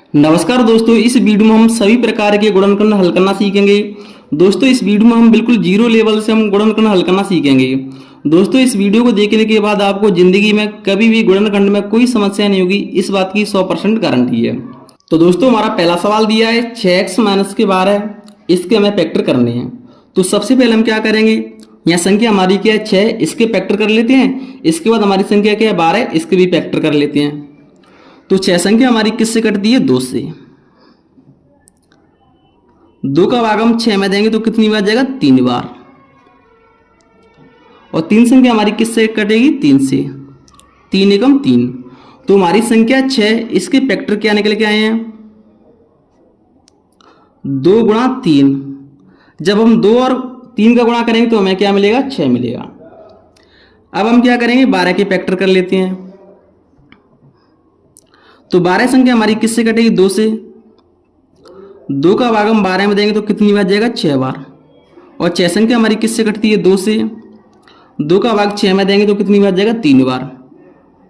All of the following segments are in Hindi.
नमस्कार दोस्तों, इस वीडियो में हम सभी प्रकार के गुणनखंड हल करना सीखेंगे। दोस्तों इस वीडियो में हम बिल्कुल जीरो लेवल से हम गुणनखंड हल करना सीखेंगे। दोस्तों इस वीडियो को देखने के बाद आपको जिंदगी में कभी भी गुणनखंड में कोई समस्या नहीं होगी, इस बात की 100% गारंटी है। तो दोस्तों हमारा पहला सवाल दिया है 6x माइनस के 12, इसके हमें फैक्टर करने हैं। तो सबसे पहले हम क्या करेंगे, यहाँ संख्या हमारी क्या है 6, इसके फैक्टर कर लेते हैं। इसके बाद हमारी संख्या क्या है 12, इसके भी फैक्टर कर लेते हैं। तो 6 संख्या हमारी किससे कटती है, 2 से। 2 का भाग हम 6 में देंगे तो कितनी बार जाएगा, 3 बार। और 3 संख्या हमारी किससे कटेगी, 3 से। 3 एकम 3। तो हमारी संख्या 6, इसके फैक्टर क्या निकल के आए हैं, 2 गुणा 3। जब हम 2 और 3 का गुणा करेंगे तो हमें क्या मिलेगा, 6 मिलेगा। अब हम क्या करेंगे, 12 के फैक्टर कर लेते हैं। तो 12 संख्या हमारी किससे कटेगी, 2 से। 2 का भाग हम 12 में देंगे तो कितनी बार जाएगा, 6 बार। और 6 संख्या हमारी किससे कटती है, 2 से। 2 का भाग 6 में देंगे तो कितनी बार जाएगा, 3 बार।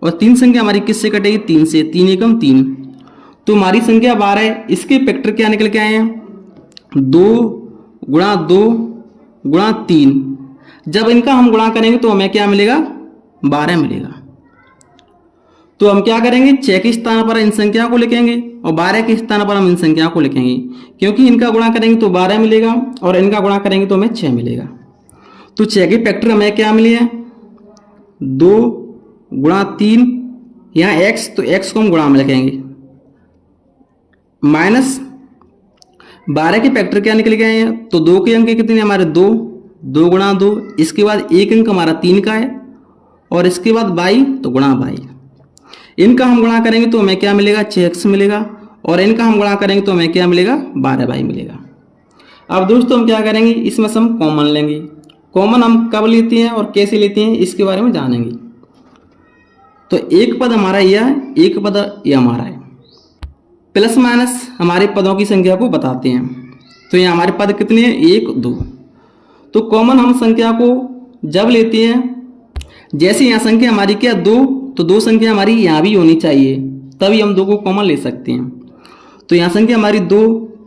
और 3 संख्या हमारी किससे कटेगी, 3 से। 3 एकम 3। तो हमारी संख्या 12, इसके फैक्टर क्या निकल के आए हैं, 2 गुणा 2 गुणा 3। जब इनका हम गुणा करेंगे तो हमें क्या मिलेगा, 12 मिलेगा। तो हम क्या करेंगे, 6 के स्थान पर इन संख्याओं को लिखेंगे और 12 के स्थान पर हम इन संख्याओं को लिखेंगे, क्योंकि इनका गुणा करेंगे तो 12 मिलेगा और इनका गुणा करेंगे तो हमें 6 मिलेगा। तो 6 के फैक्टर हमें क्या मिले हैं, 2 गुणा 3, यहाँ x, तो x को हम गुणा में लिखेंगे, माइनस 12 के फैक्टर क्या निकल गए हैं, तो 2 के अंक कितने हमारे, 2। 2 गुणा 2, इसके बाद एक अंक हमारा 3 का है और इसके बाद 22, तो गुणा 22। इनका हम गुणा करेंगे तो हमें क्या मिलेगा, 6x मिलेगा। और इनका हम गुणा करेंगे तो हमें क्या मिलेगा, 12y मिलेगा। अब दोस्तों हम क्या करेंगे, इसमें से हम कॉमन लेंगे। कॉमन हम कब लेते हैं और कैसे लेते हैं, इसके बारे में जानेंगे। तो एक पद हमारा यह है, एक पद यह हमारा है। प्लस माइनस हमारे पदों की संख्या को बताते हैं। तो ये हमारे पद कितने हैं, 1 2। तो कॉमन हम संख्या को जब लेते हैं, जैसे यहाँ संख्या हमारी क्या 2, तो 2 संख्या हमारी यहाँ भी होनी चाहिए, तभी हम 2 को कॉमन ले सकते हैं। तो यहाँ संख्या हमारी 2,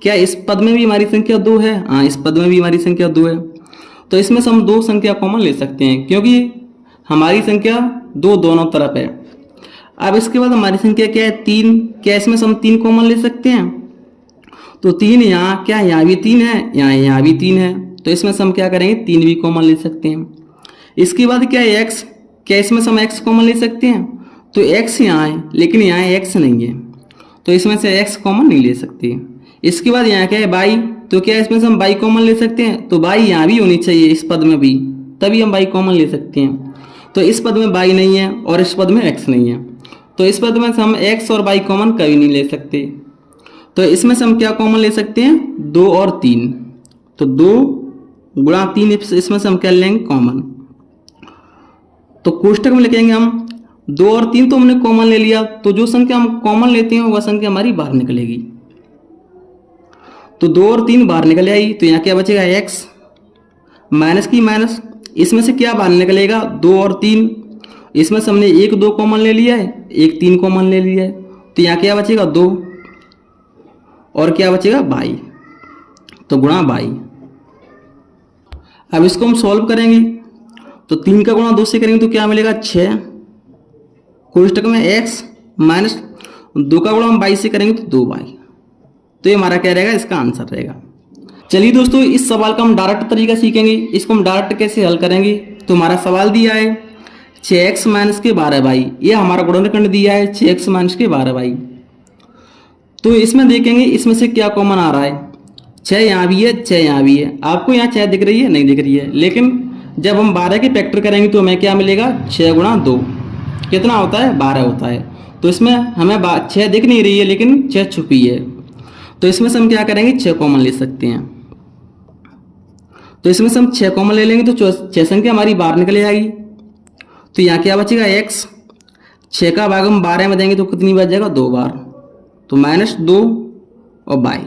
क्या इस पद में भी हमारी संख्या 2 है, हाँ इस पद में भी हमारी संख्या 2 है। तो इसमें से हम 2 संख्या कॉमन ले सकते हैं, क्योंकि हमारी संख्या 2 दोनों तरफ है। अब इसके बाद हमारी संख्या क्या है, 3। क्या इसमें से हम 3 कॉमन ले सकते हैं, तो 3 यहाँ क्या, यहाँ भी 3 है, यहाँ भी 3 है। तो इसमें से हम क्या करेंगे, 3 भी कॉमन ले सकते हैं। इसके बाद क्या है, x। क्या इसमें से हम x कॉमन ले सकते हैं, तो x यहाँ है लेकिन यहाँ x नहीं है, तो इसमें से x कॉमन नहीं ले सकते। इसके बाद यहाँ क्या है, y। तो क्या इसमें से हम y कॉमन ले सकते हैं, तो y यहाँ भी होनी चाहिए इस पद में भी, तभी हम y कॉमन ले सकते हैं। तो इस पद में y नहीं है और इस पद में x नहीं है, तो इस पद में से हम x और y कॉमन कभी नहीं ले सकते। तो इसमें से हम क्या कॉमन ले सकते हैं, 2 और 3। तो 2 गुणा 3, इसमें से हम क्या लेंगे, कॉमन। तो कोष्टक में लिखेंगे हम 2 और 3, तो हमने कॉमन ले लिया, तो जो संख्या हम कॉमन लेते हैं वह संख्या हमारी बाहर निकलेगी। तो 2 और 3 बाहर निकल आई, तो यहाँ क्या बचेगा, x माइनस की माइनस। इसमें से क्या बाहर निकलेगा, 2 और 3। इसमें से हमने 1 2 कॉमन ले लिया है, 1 3 कॉमन ले लिया है, तो यहाँ क्या बचेगा, 2 और क्या बचेगा, 22, तो गुणा 22। अब इसको हम सॉल्व करेंगे, तो 3 का गुणा 2 से करेंगे तो क्या मिलेगा, 6। कोष्टक में x माइनस 2 का गुणा हम 22 से करेंगे तो 2y। तो ये हमारा क्या रहेगा, इसका आंसर रहेगा। चलिए दोस्तों इस सवाल का हम डायरेक्ट तरीका सीखेंगे। इसको हम डायरेक्ट कैसे हल करेंगे, तो हमारा सवाल दिया है 6x माइनस के 12y, ये हमारा गुणनखंड दिया है 6x माइनस के 12y। तो इसमें देखेंगे इसमें से क्या कॉमन आ रहा है, 6 यहाँ भी है, 6 यहाँ भी है। आपको यहाँ 6 दिख रही है, नहीं दिख रही है, लेकिन जब हम 12 के फैक्टर करेंगे तो हमें क्या मिलेगा, 6 गुणा 2 कितना होता है, 12 होता है। तो इसमें हमें 6 दिख नहीं रही है लेकिन 6 छुपी है, तो इसमें से हम क्या करेंगे, 6 कॉमन ले सकते हैं। तो इसमें से हम 6 कॉमन ले लेंगे तो 6 संख्या हमारी बाहर निकल जाएगी। तो यहाँ क्या बचेगा, x। 6 का भाग हम 12 में देंगे तो कितनी बार जाएगा, 2 बार, तो -2 और y।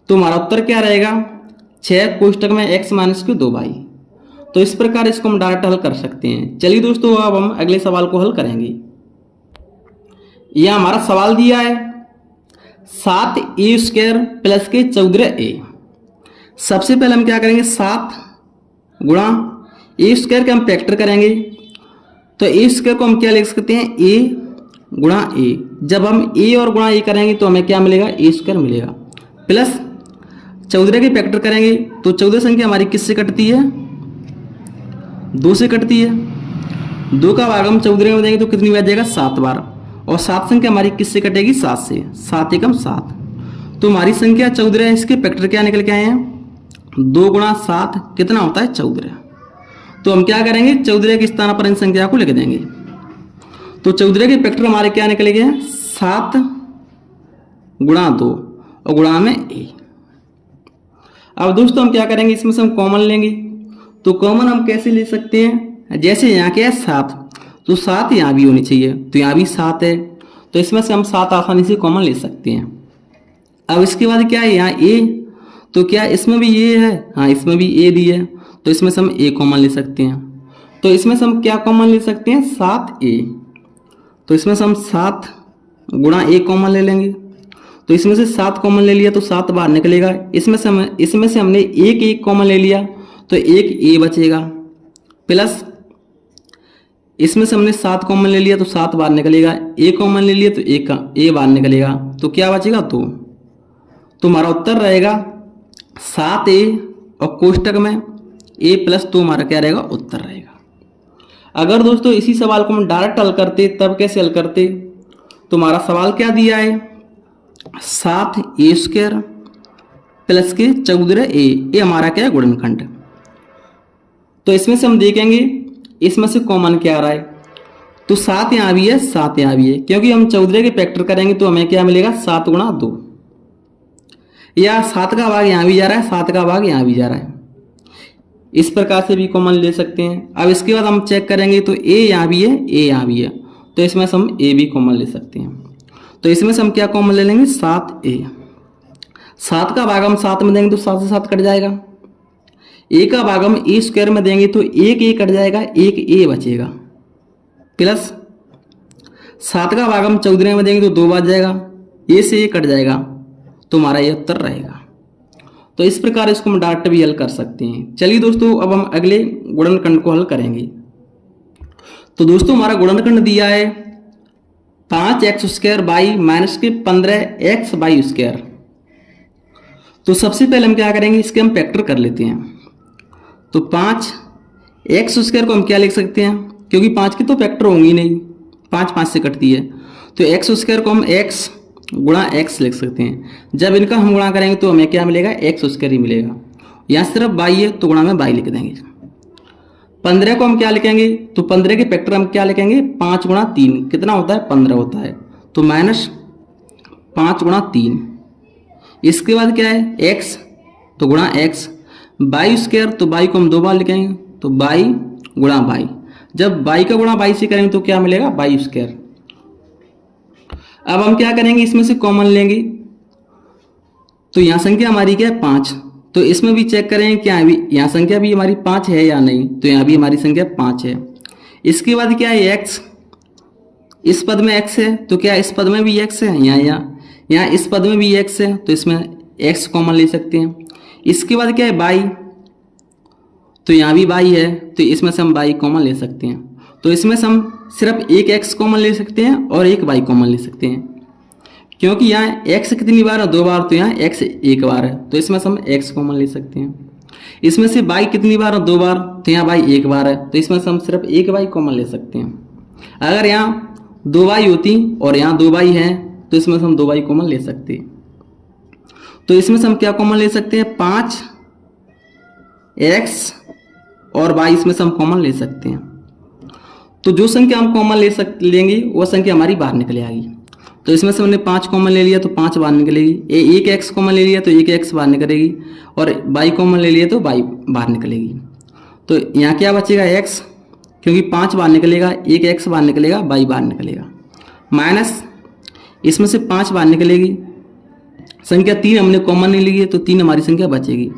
तो हमारा उत्तर क्या रहेगा, 6 कोष्टक में x माइनस के 2y। तो इस प्रकार इसको हम डायरेक्ट हल कर सकते हैं। चलिए दोस्तों अब हम अगले सवाल को हल करेंगे। यह हमारा सवाल दिया है 7a² प्लस के 14a। सबसे पहले हम क्या करेंगे, 7 गुणा a² के हम फैक्टर करेंगे, तो a² को हम क्या लिख सकते हैं, a गुणा a। जब हम a और गुणा a करेंगे तो हमें क्या मिलेगा, a² मिलेगा, प्लस 14 के फैक्टर करेंगे तो 14 संख्या हमारी किससे कटती है, 2 से कटती है। 2 का भाग हम 14 में देंगे तो कितनी बार जाएगा, 7 बार। और 7 संख्या हमारी किससे कटेगी, 7 से। 7 एकम 7, तो हमारी संख्या 14 है। इसके फैक्टर क्या निकल के आए हैं, 2 गुणा 7 कितना होता है, 14। तो हम क्या करेंगे, 14 के स्थान पर इन संख्या को लिख देंगे। तो 14 के फैक्टर हमारे क्या निकलेंगे, 7 गुणा 2 और गुणा में a। अब दोस्तों हम क्या करेंगे, इसमें से हम कॉमन लेंगे। तो कॉमन हम कैसे ले सकते हैं, जैसे यहाँ क्या है 7, तो 7 यहाँ भी होनी चाहिए, तो यहाँ भी 7 है, तो इसमें से हम 7 आसानी से कॉमन ले सकते हैं। अब इसके बाद क्या है, यहाँ a, तो क्या इसमें भी a है, हाँ इसमें भी a दी है, तो इसमें से हम a कॉमन ले सकते हैं। तो इसमें से हम क्या कॉमन ले सकते हैं, 7a। तो इसमें से हम 7 गुणा a कॉमन ले लेंगे, तो इसमें से 7 कॉमन ले लिया तो 7 बाहर निकलेगा। इसमें से हमने एक कॉमन ले लिया तो एक a बचेगा, प्लस इसमें से हमने 7 कॉमन ले लिया तो 7 बाहर निकलेगा, a कॉमन ले लिया तो एक का a बाहर निकलेगा, तो क्या बचेगा 2। तो हमारा उत्तर रहेगा 7a और कोष्टक में a प्लस 2 हमारा क्या रहेगा, उत्तर रहेगा। अगर दोस्तों इसी सवाल को हम डायरेक्ट हल करते तब कैसे हल करते, तो हमारा सवाल क्या दिया है, 7a² प्लस के 14a, ये हमारा क्या है, गुणनखंड। तो इसमें से हम देखेंगे इसमें से कॉमन क्या आ रहा है, तो 7 यहाँ भी है 7 यहाँ भी है, क्योंकि हम 14 के फैक्टर करेंगे तो हमें क्या मिलेगा, 7 गुणा 2, या 7 का भाग यहाँ भी जा रहा है, 7 का भाग यहाँ भी जा रहा है। इस प्रकार से भी कॉमन ले सकते हैं। अब इसके बाद हम चेक करेंगे तो a यहाँ भी है, a यहाँ भी है, तो इसमें से हम a भी कॉमन ले सकते हैं। तो इसमें से हम क्या कॉमन ले लेंगे, 7a। 7 का भाग हम 7 में देंगे तो 7 से 7 कट जाएगा। a का भाग हम a² में देंगे तो एक a कट जाएगा, एक a बचेगा, प्लस 7 का भाग हम 14 में देंगे तो 2 बच जाएगा, a से a कट जाएगा, तो हमारा ये उत्तर रहेगा। तो इस प्रकार इसको हम डायरेक्ट भी हल कर सकते हैं। चलिए दोस्तों अब हम अगले गुणनखंड को हल करेंगे। तो दोस्तों हमारा गुणनखंड दिया है 5x² बाई माइनस के 15x/²। तो सबसे पहले हम क्या करेंगे, इसके हम फैक्टर कर लेते हैं। तो 5x² को हम क्या लिख सकते हैं, क्योंकि 5 की तो फैक्टर होंगी नहीं, 5 5 से कटती है, तो x² को हम x गुणा x लिख सकते हैं। जब इनका हम गुणा करेंगे तो हमें क्या मिलेगा, x² ही मिलेगा। यहाँ सिर्फ y है तो गुणा में y लिख देंगे। 15 को हम क्या लिखेंगे, तो 15 के फैक्टर हम क्या लिखेंगे, 5 गुणा 3 कितना होता है, 15 होता है, तो माइनस 5 गुणा 3। इसके बाद क्या है, x तो गुणा x, y² तो y को हम 2 बार लिखेंगे, तो y गुणा y। जब y का गुणा y से करेंगे तो क्या मिलेगा, y²। अब हम क्या करेंगे, इसमें से कॉमन लेंगे। तो यहाँ संख्या हमारी क्या है, 5, तो इसमें भी चेक करेंगे क्या है, यहाँ संख्या भी हमारी 5 है या नहीं, तो यहाँ भी हमारी संख्या 5 है। इसके बाद क्या है, x, इस पद में x है, तो क्या इस पद में भी x है, यहाँ इस पद में भी x है, तो इसमें x कॉमन ले सकते हैं। इसके बाद क्या है, y, तो यहाँ भी y है, तो इसमें से हम y कॉमन ले सकते हैं। तो इसमें से हम सिर्फ एक x कॉमन ले सकते हैं और एक y कॉमन ले सकते हैं, क्योंकि यहाँ x कितनी बार है, 2 बार, तो यहाँ x 1 बार है, तो इसमें से हम x कॉमन ले सकते हैं। इसमें से y कितनी बार है, 2 बार, तो यहाँ y 1 बार है, तो इसमें से हम सिर्फ एक y कॉमन ले सकते हैं। अगर यहाँ 2 y होती और यहाँ 2 y है तो इसमें से हम 2 y कॉमन ले सकते हैं। तो इसमें से हम क्या कॉमन ले सकते हैं, 5x और y इसमें से हम कॉमन ले सकते हैं। तो जो संख्या हम कॉमन लेंगे वो संख्या हमारी बाहर निकल आएगी। तो इसमें से हमने 5 कॉमन ले लिया तो 5 बाहर निकलेगी, एक x कॉमन ले लिया तो एक x बाहर निकलेगी, और y कॉमन ले लिया तो y बाहर निकलेगी। तो यहाँ क्या बचेगा, x, क्योंकि 5 बाहर निकलेगा, एक x बाहर निकलेगा, y बाहर निकलेगा, माइनस इसमें से 5 बाहर निकलेगी, संख्या 3 हमने कॉमन नहीं ली है तो 3 हमारी संख्या बचेगी,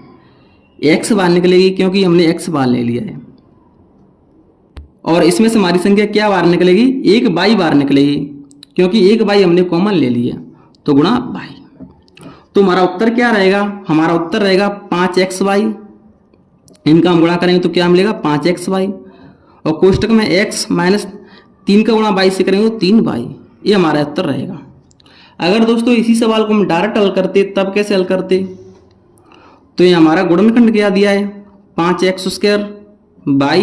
x बाहर निकलेगी क्योंकि हमने x बाहर ले लिया है, और इसमें से हमारी संख्या क्या बाहर निकलेगी, एक y बाहर निकलेगी, क्योंकि एक y हमने कॉमन ले लिया, तो गुणा y। तो हमारा उत्तर क्या रहेगा, हमारा उत्तर रहेगा 5xy। इनका हम गुणा करेंगे तो क्या मिलेगा 5xy, और कोष्टक में x माइनस 3 का गुणा y से करेंगे तो 3y। ये हमारा उत्तर रहेगा। अगर दोस्तों इसी सवाल को हम डायरेक्ट हल करते तब कैसे हल करते, तो ये हमारा गुणनखंड क्या दिया है 5x² y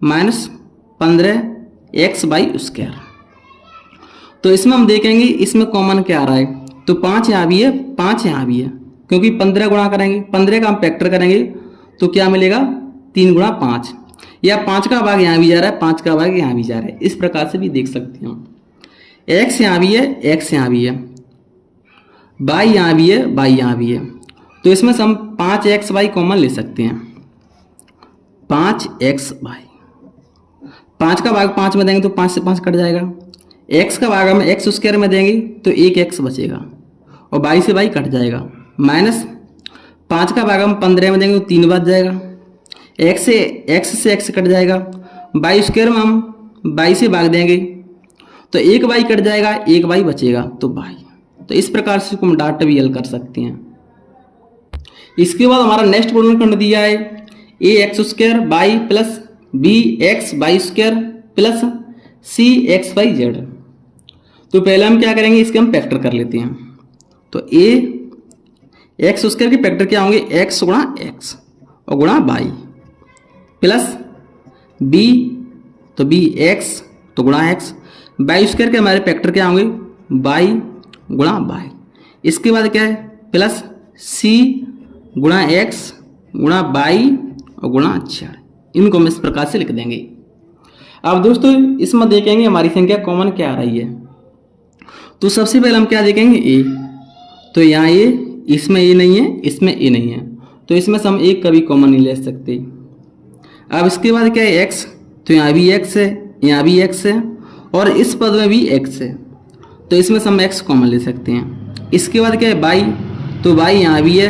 माइनस 15xy²। तो इसमें हम देखेंगे इसमें कॉमन क्या आ रहा है, तो 5 यहाँ भी है 5 यहाँ भी है, क्योंकि 15 गुणा करेंगे 15 का हम फैक्टर करेंगे तो क्या मिलेगा 3 गुणा 5, या 5 का भाग यहाँ भी जा रहा है 5 का भाग यहाँ भी जा रहा है। इस प्रकार से भी देख सकते हैं हम। x यहाँ भी है x यहाँ भी है, y यहाँ भी है y यहाँ भी है, तो इसमें से हम 5xy कॉमन ले सकते हैं। 5xy, 5 का भाग 5 में देंगे तो 5 से 5 कट जाएगा, x का भाग हम x² में देंगे तो 1x बचेगा, और y से y कट जाएगा, माइनस 5 का भाग हम 15 में देंगे तो 3 बच जाएगा, x से x कट जाएगा, y² में हम y से भाग देंगे तो 1y कट जाएगा, 1y बचेगा तो y। तो इस प्रकार से हम डाटा भी हल कर सकते हैं। इसके बाद हमारा नेक्स्ट गुणनखंड दिया है ax² y plus bxy² plus cxyz। तो पहले हम क्या करेंगे, इसके हम फैक्टर कर लेते हैं। तो ax² के फैक्टर क्या होंगे, x गुणा x और गुणा y प्लस b, तो bx तो गुणा x, y² के हमारे फैक्टर क्या होंगे y गुणा y। इसके बाद क्या है प्लस c गुणा x गुणा y और गुणा z। इनको हम इस प्रकार से लिख देंगे। अब दोस्तों इसमें देखेंगे हमारी संख्या कॉमन क्या आ रही है। तो सबसे पहले हम क्या देखेंगे a, तो यहाँ a, इसमें a नहीं है इसमें a नहीं है, तो इसमें से हम एक कभी कॉमन नहीं ले सकते। अब इसके बाद क्या है x, तो यहाँ भी x है यहाँ भी x है और इस पद में भी x है, तो इसमें से हम x कॉमन ले सकते हैं। इसके बाद क्या है y, तो y यहाँ भी है,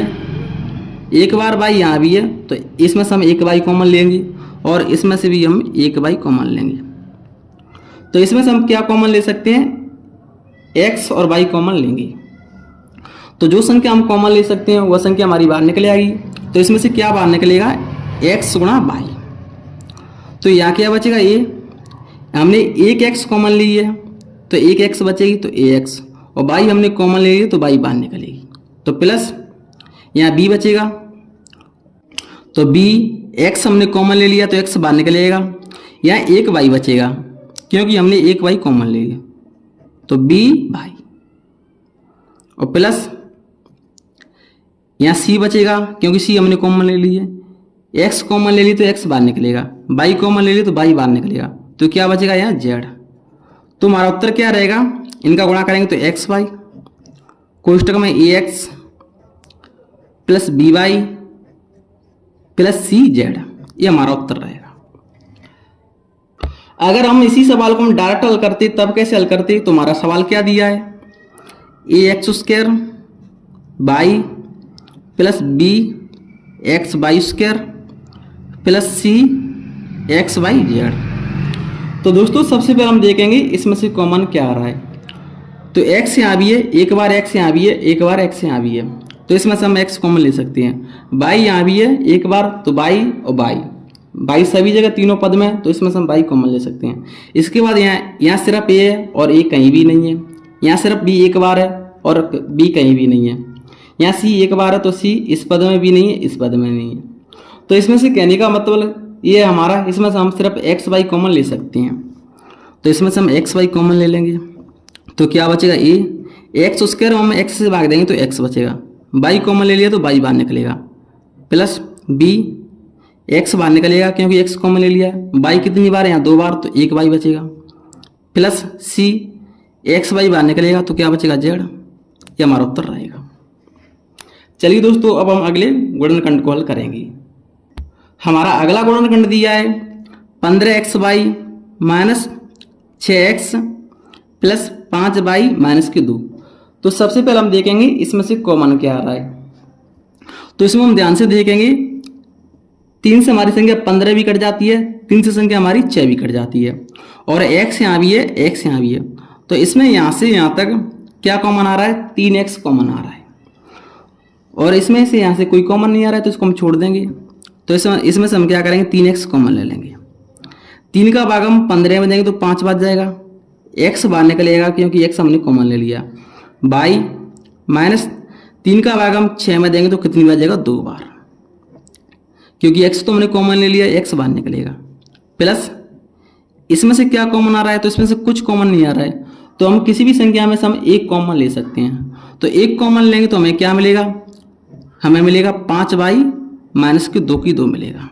एक बार y यहाँ भी है, तो इसमें से हम एक y कॉमन लेंगे और इसमें से भी हम एक y कॉमन लेंगे। तो इसमें से हम क्या कॉमन ले सकते हैं, x और y कॉमन लेंगे। तो जो संख्या हम कॉमन ले सकते हैं वह संख्या हमारी बाहर निकल आएगी। तो इसमें से क्या बाहर निकलेगा, x गुणा y। तो यहाँ क्या बचेगा a, हमने एक x कॉमन ली है तो एक x बचेगी तो ax, और y हमने कॉमन ले ली तो y बाहर निकलेगी। तो प्लस यहाँ b बचेगा, तो b, x हमने कॉमन ले लिया तो x बाहर निकलेगा, यहाँ एक y बचेगा क्योंकि हमने एक y कॉमन ले लिया, तो b y, और प्लस यहाँ c बचेगा क्योंकि c हमने कॉमन ले ली है, x कॉमन ले ली तो x बाहर निकलेगा, y कॉमन ले ली तो y बाहर निकलेगा, तो क्या बचेगा यहाँ z। तो हमारा उत्तर क्या रहेगा, इनका गुणा करेंगे तो xy, कोष्टक में ax plus by plus cz, ये हमारा उत्तर रहेगा। अगर हम इसी सवाल को हम डायरेक्ट हल करते तब कैसे हल करते, तो हमारा सवाल क्या दिया है, ax² y plus bxy² plus cxyz। तो दोस्तों सबसे पहले हम देखेंगे इसमें से कॉमन क्या आ रहा है। तो x यहाँ भी है, एक बार x यहाँ भी है, एक बार x यहाँ भी है, तो इसमें से हम x कॉमन ले सकते हैं। y यहाँ भी है एक बार, तो y और y सभी जगह तीनों पद में, तो इसमें से हम y कॉमन ले सकते हैं। इसके बाद यहाँ सिर्फ a है और a कहीं भी नहीं है, यहाँ सिर्फ b एक बार है और b कहीं भी नहीं है, यहाँ c एक बार है तो c इस पद में भी नहीं है इस पद में नहीं है। तो इसमें से कहने का मतलब ये हमारा, इसमें से हम सिर्फ x y कॉमन ले सकते हैं। तो इसमें से हम x y कॉमन ले लेंगे तो क्या बचेगा a, x² हम x से भाग देंगे तो x बचेगा, y कॉमन ले लिया तो y बाहर निकलेगा, प्लस b, x बाहर निकलेगा क्योंकि x कॉमन ले लिया, y कितनी बार है यहाँ 2 बार, तो एक y बचेगा, प्लस c, x y बाहर निकलेगा तो क्या बचेगा z। ये हमारा उत्तर रहेगा। चलिए दोस्तों अब हम अगले गुणनखंड को हल करेंगे। हमारा अगला गुणनखंड दिया है 15xy minus 6x plus 5y minus के 2। तो सबसे पहले हम देखेंगे इसमें से कॉमन क्या आ रहा है। तो इसमें हम ध्यान से देखेंगे 3 से हमारी संख्या 15 भी कट जाती है, 3 से संख्या हमारी 6 भी कट जाती है, और x यहाँ भी है x यहाँ भी है, तो इसमें यहाँ से यहाँ तक क्या कॉमन आ रहा है, 3x कॉमन आ रहा है। और इसमें से यहाँ से कोई कॉमन नहीं आ रहा है तो इसको हम छोड़ देंगे। तो इसमें से हम क्या करेंगे, 3x कॉमन ले लेंगे। 3 का भाग हम 15 में देंगे तो 5 बच जाएगा, x बाहर निकलेगा क्योंकि x हमने कॉमन ले लिया। बाई माइनस 3 का भाग हम 6 में देंगे तो कितनी बार जाएगा, 2 बार, क्योंकि x तो हमने कॉमन ले लिया, x बाहर निकलेगा। प्लस इसमें से क्या कॉमन आ रहा है, तो इसमें से कुछ कॉमन नहीं आ रहा है, तो हम किसी भी संख्या में से हम एक कॉमन ले सकते हैं। तो एक कॉमन लेंगे तो हमें क्या मिलेगा, हमें मिलेगा 5 बाई माइनस के 2 की 2 मिलेगा।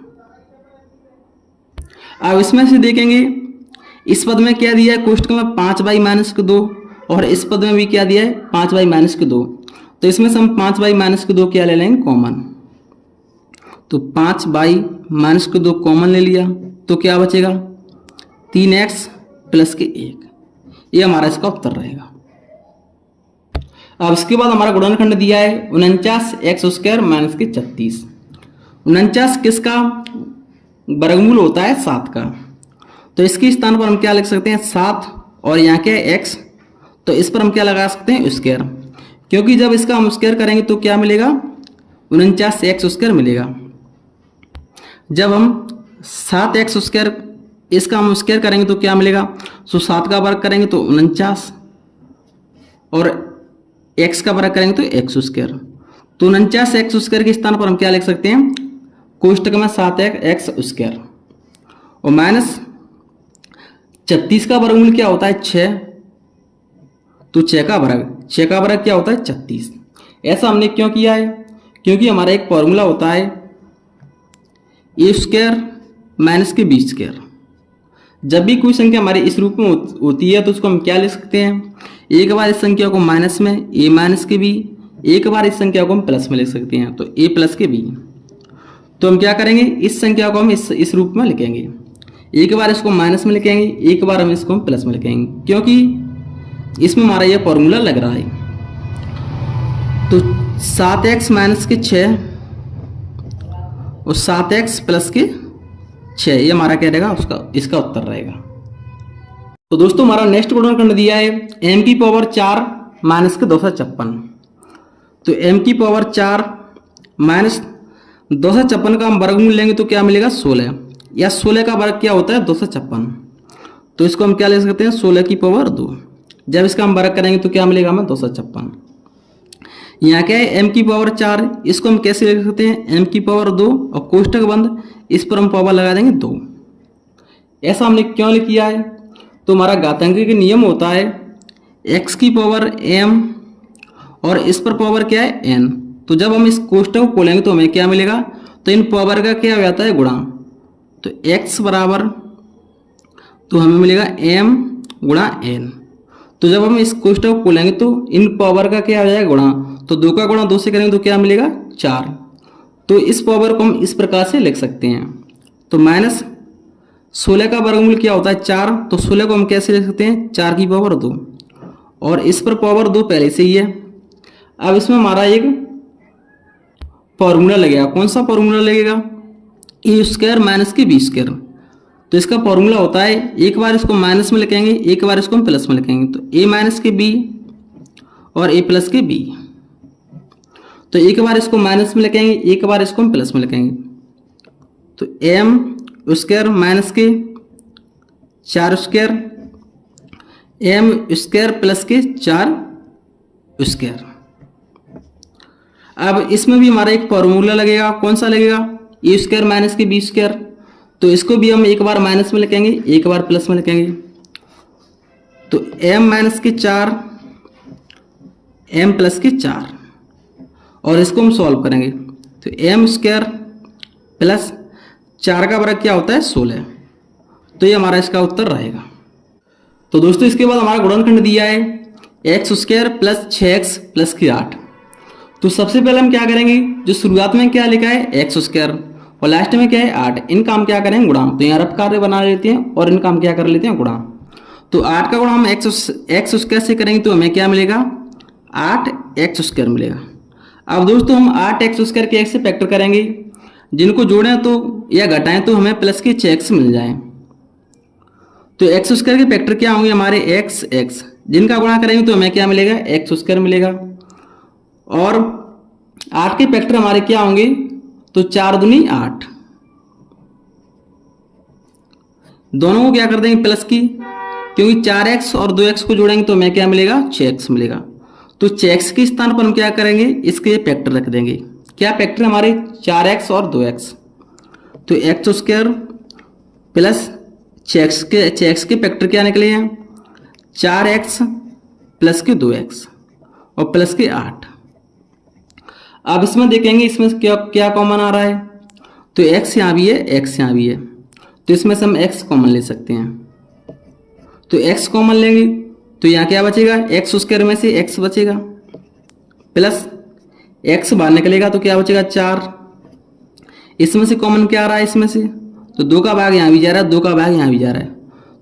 अब इसमें से देखेंगे इस पद में क्या दिया है, कोष्टक में 5 बाई माइनस के 2, और इस पद में भी क्या दिया है, 5 बाई माइनस के 2। तो इसमें से हम 5 बाई माइनस के 2 क्या ले लेंगे, कॉमन। तो 5 बाई माइनस के 2 कॉमन ले लिया तो क्या बचेगा, 3x प्लस के 1। ये हमारा इसका उत्तर रहेगा। अब इसके बाद हमारा गुणनखंड दिया है 49x² माइनस के 36। 49 किसका वर्गमूल होता है, 7 का। तो इसके स्थान पर हम क्या लिख सकते हैं, 7, और यहाँ क्या है x, तो इस पर हम क्या लगा सकते हैं, स्क्वायर, क्योंकि जब इसका हम स्क्वायर करेंगे तो क्या मिलेगा, 49x² मिलेगा। जब हम 7x² इसका हम स्क्वायर करेंगे तो क्या मिलेगा, तो 7 का वर्ग करेंगे तो 49, और x का वर्ग करेंगे तो x²। तो 49x² के स्थान पर हम क्या लिख सकते हैं, कोष्टक में 7x², और माइनस 36 का वर्गमूल क्या होता है, 6, तो 6 का वर्ग क्या होता है, 36। ऐसा हमने क्यों किया है, क्योंकि हमारा एक फॉर्मूला होता है a² माइनस के b²। जब भी कोई संख्या हमारी इस रूप में होती है तो उसको हम क्या लिख सकते हैं, एक बार इस संख्या को माइनस में a माइनस के b, एक बार इस संख्या को हम प्लस में लिख सकते हैं तो a प्लस के b। तो हम क्या करेंगे, इस संख्या को हम इस रूप में लिखेंगे, एक बार इसको माइनस में लिखेंगे, एक बार हम इसको प्लस में लिखेंगे, क्योंकि इसमें हमारा यह फॉर्मूला लग रहा है। तो 7x माइनस के 6 और 7x प्लस के 6, ये हमारा क्या रहेगा, इसका उत्तर रहेगा। तो दोस्तों हमारा नेक्स्ट गुणनखंड दिया है m की पावर 4 माइनस के 256। तो m की पावर 4 माइनस 256 का हम वर्गमूल लेंगे तो क्या मिलेगा, 16, या 16 का वर्ग क्या होता है, 256। तो इसको हम क्या ले सकते हैं, 16 की पावर 2। जब इसका हम वर्ग करेंगे तो क्या मिलेगा हमें, 256। यहाँ क्या है, m की पावर 4, इसको हम कैसे लिख सकते हैं, m की पावर 2, और कोष्टक बंद, इस पर हम पावर लगा देंगे 2। ऐसा हमने क्यों किया है, तो हमारा घातांकी का नियम होता है x की पावर m और इस पर पावर क्या है, n। तो जब हम इस कोष्टक को खोलेंगे तो हमें क्या मिलेगा, तो इन पावर का क्या हो जाता है, गुणा। तो x बराबर, तो हमें मिलेगा m गुणा n। तो जब हम इस कोष्टक को खोलेंगे तो इन पावर का क्या हो जाएगा, गुणा। तो 2 का गुणा 2 से करेंगे तो क्या मिलेगा, 4। तो इस पावर को हम इस प्रकार से लिख सकते हैं। तो माइनस 16 का वर्गमूल क्या होता है, 4। तो 16 को हम कैसे लिख सकते हैं, 4 की पावर 2, और इस पर पावर 2 पहले से ही है। अब इसमें हमारा एक फॉर्मूला लगेगा, कौन सा फॉर्मूला लगेगा, a² माइनस के b²। तो इसका फॉर्मूला होता है, एक बार इसको माइनस में लिखेंगे, एक बार इसको हम प्लस में लिखेंगे। तो a माइनस के b और a प्लस के b। तो एक बार इसको माइनस में लिखेंगे, एक बार इसको हम प्लस में लिखेंगे। तो m² माइनस के 4² m² प्लस के 4²। अब इसमें भी हमारा एक फॉर्मूला लगेगा, कौन सा लगेगा, a² माइनस के b²। तो इसको भी हम एक बार माइनस में लिखेंगे, एक बार प्लस में लिखेंगे। तो m माइनस के 4 m प्लस के 4, और इसको हम सॉल्व करेंगे। तो m² प्लस 4 का वर्ग क्या होता है, 16। तो ये हमारा इसका उत्तर रहेगा। तो दोस्तों इसके बाद हमारा गुणनखंड दिया है x² प्लस 6x प्लस के 8। तो सबसे पहले हम क्या करेंगे, जो शुरुआत में क्या लिखा है x² और लास्ट में क्या है 8, इनका हम क्या करेंगे, गुणा। तो यहाँ रफ कार्य बना लेते हैं और इनका हम क्या कर लेते हैं, गुणा। तो 8 का गुणा हम x² से करेंगे तो हमें क्या मिलेगा, 8x² मिलेगा। अब दोस्तों हम 8x² के x से फैक्टर करेंगे, जिनको जोड़ें तो या घटाएं तो हमें प्लस के 6x मिल जाए। तो x² के फैक्टर क्या होंगे हमारे, जिनका गुणा करेंगे तो हमें क्या मिलेगा, x² मिलेगा। और 8 के फैक्टर हमारे क्या होंगे, तो 4 दूनी 8। दोनों को क्या कर देंगे प्लस की, क्योंकि 4x और 2x को जोड़ेंगे तो हमें क्या मिलेगा, 6x मिलेगा। तो 6x के स्थान पर हम क्या करेंगे, इसके फैक्टर रख देंगे। क्या फैक्टर हमारे 4x और 2x, तो एक्स स्क्वायर प्लस 6x के फैक्टर क्या निकले हैं, 4x प्लस के 2x और प्लस के 8। अब इसमें देखेंगे इसमें क्या क्या कॉमन आ रहा है, तो x यहाँ भी है, x यहाँ भी है, तो इसमें से हम x कॉमन ले सकते हैं। तो x कॉमन लेंगे तो यहाँ क्या बचेगा, एक्स स्क्वायर में से x बचेगा प्लस x बाहर निकलेगा तो क्या बचेगा 4। इसमें से कॉमन क्या आ रहा है, इसमें से तो 2 का भाग यहाँ भी जा रहा है, 2 का भाग यहाँ भी जा रहा है,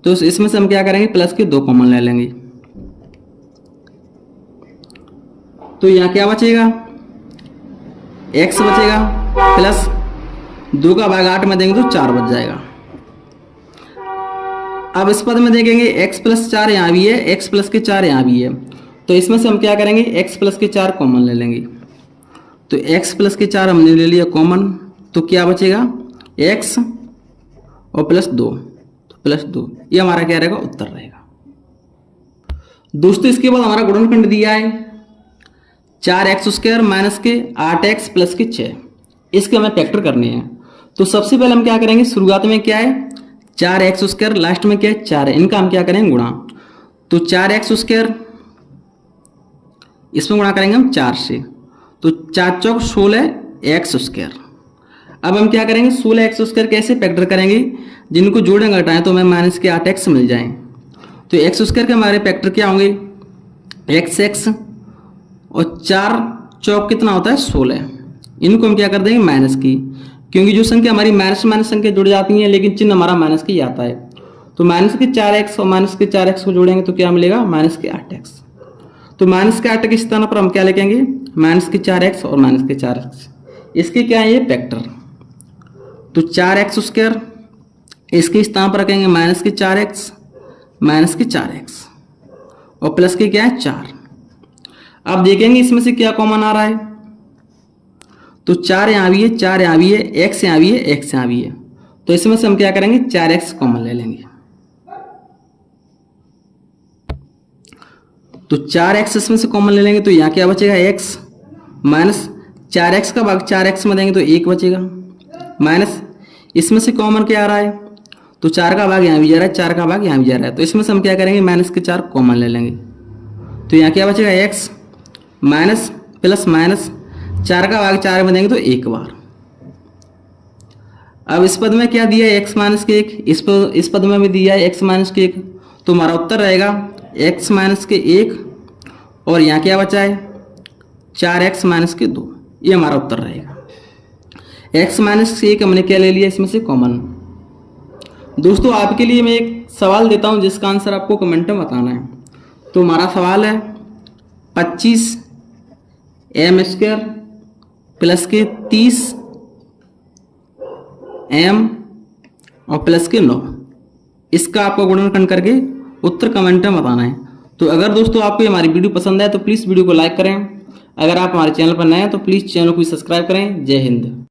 तो इसमें से हम क्या करेंगे प्लस के 2 कॉमन ले लेंगे। तो यहाँ क्या बचेगा, x बचेगा प्लस 2 का भाग 8 में देंगे तो 4 बच जाएगा। अब इस पद में देखेंगे x प्लस 4 यहाँ भी है, x प्लस के 4 यहाँ भी है, तो इसमें से हम क्या करेंगे x प्लस के 4 कॉमन ले लेंगे। तो x प्लस के 4 हमने ले लिया कॉमन, तो क्या बचेगा x और प्लस 2, तो प्लस 2, ये हमारा क्या रहेगा, उत्तर रहेगा। दोस्तों इसके बाद हमारा गुणनखंड दिया है 4x स्क्वायर माइनस के 8x प्लस के 6, इसके हमें फैक्टर करने हैं। तो सबसे पहले हम क्या करेंगे, शुरुआत में क्या है 4x स्क्वायर, लास्ट में क्या है 4 है, इनका हम क्या करेंगे गुणा। तो 4x स्क्वायर इसमें गुणा करेंगे हम 4 से, तो 4 चौक 16x स्क्वायर। अब हम क्या करेंगे 16x स्क्वायर कैसे फैक्टर करेंगे, जिनको जोड़ेंगे घटाएं तो हमें माइनस के 8x मिल जाएं। तो x स्क्वायर के हमारे फैक्टर क्या होंगे, xx और 4 चौक कितना होता है 16, इनको हम क्या कर देंगे माइनस की, क्योंकि जो संख्या हमारी माइनस माइनस संख्या जुड़ जाती है लेकिन चिन्ह हमारा माइनस की आता है। तो माइनस के 4x और माइनस के 4x को जोड़ेंगे तो क्या मिलेगा, माइनस के 8x। तो माइनस के 8 के स्थान पर हम क्या लिखेंगे, माइनस के 4x और माइनस के 4x, इसके क्या है ये फैक्टर। तो 4x स्क्वायर इसके स्थान पर रखेंगे माइनस के 4x माइनस के 4x और प्लस के क्या है 4। अब देखेंगे इसमें से क्या कॉमन आ रहा है, तो 4 यहाँ भी है, 4 यहाँ भी है, x यहाँ भी है, x यहाँ भी है, तो इसमें से हम क्या करेंगे 4x कॉमन ले लेंगे। तो 4x इसमें से कॉमन ले लेंगे तो यहाँ क्या बचेगा x माइनस 4x का भाग 4x में देंगे तो 1 बचेगा, माइनस इसमें से कॉमन क्या आ रहा है, तो 4 का भाग यहाँ भी जा रहा है, 4 का भाग यहाँ भी जा रहा है, तो इसमें से हम क्या करेंगे माइनस के 4 कॉमन ले लेंगे। तो यहाँ क्या बचेगा x माइनस प्लस माइनस 4 का भाग 4 में देंगे तो 1 बार। अब इस पद में क्या दिया है x माइनस के 1, इस पद में भी दिया है x माइनस के 1, तो हमारा उत्तर रहेगा x माइनस के 1 और यहाँ क्या बचा है 4x माइनस के 2, ये हमारा उत्तर रहेगा। x माइनस के 1 हमने क्या ले लिया इसमें से कॉमन। दोस्तों आपके लिए मैं एक सवाल देता हूँ जिसका आंसर आपको कमेंट में बताना है। तो हमारा सवाल है 25 m स्क्वायर प्लस के 30 m और प्लस के 9, इसका आपको गुणनखंड करके उत्तर कमेंट में बताना है। तो अगर दोस्तों आपको हमारी वीडियो पसंद है तो प्लीज़ वीडियो को लाइक करें, अगर आप हमारे चैनल पर नए हैं तो प्लीज़ चैनल को सब्सक्राइब करें। जय हिंद।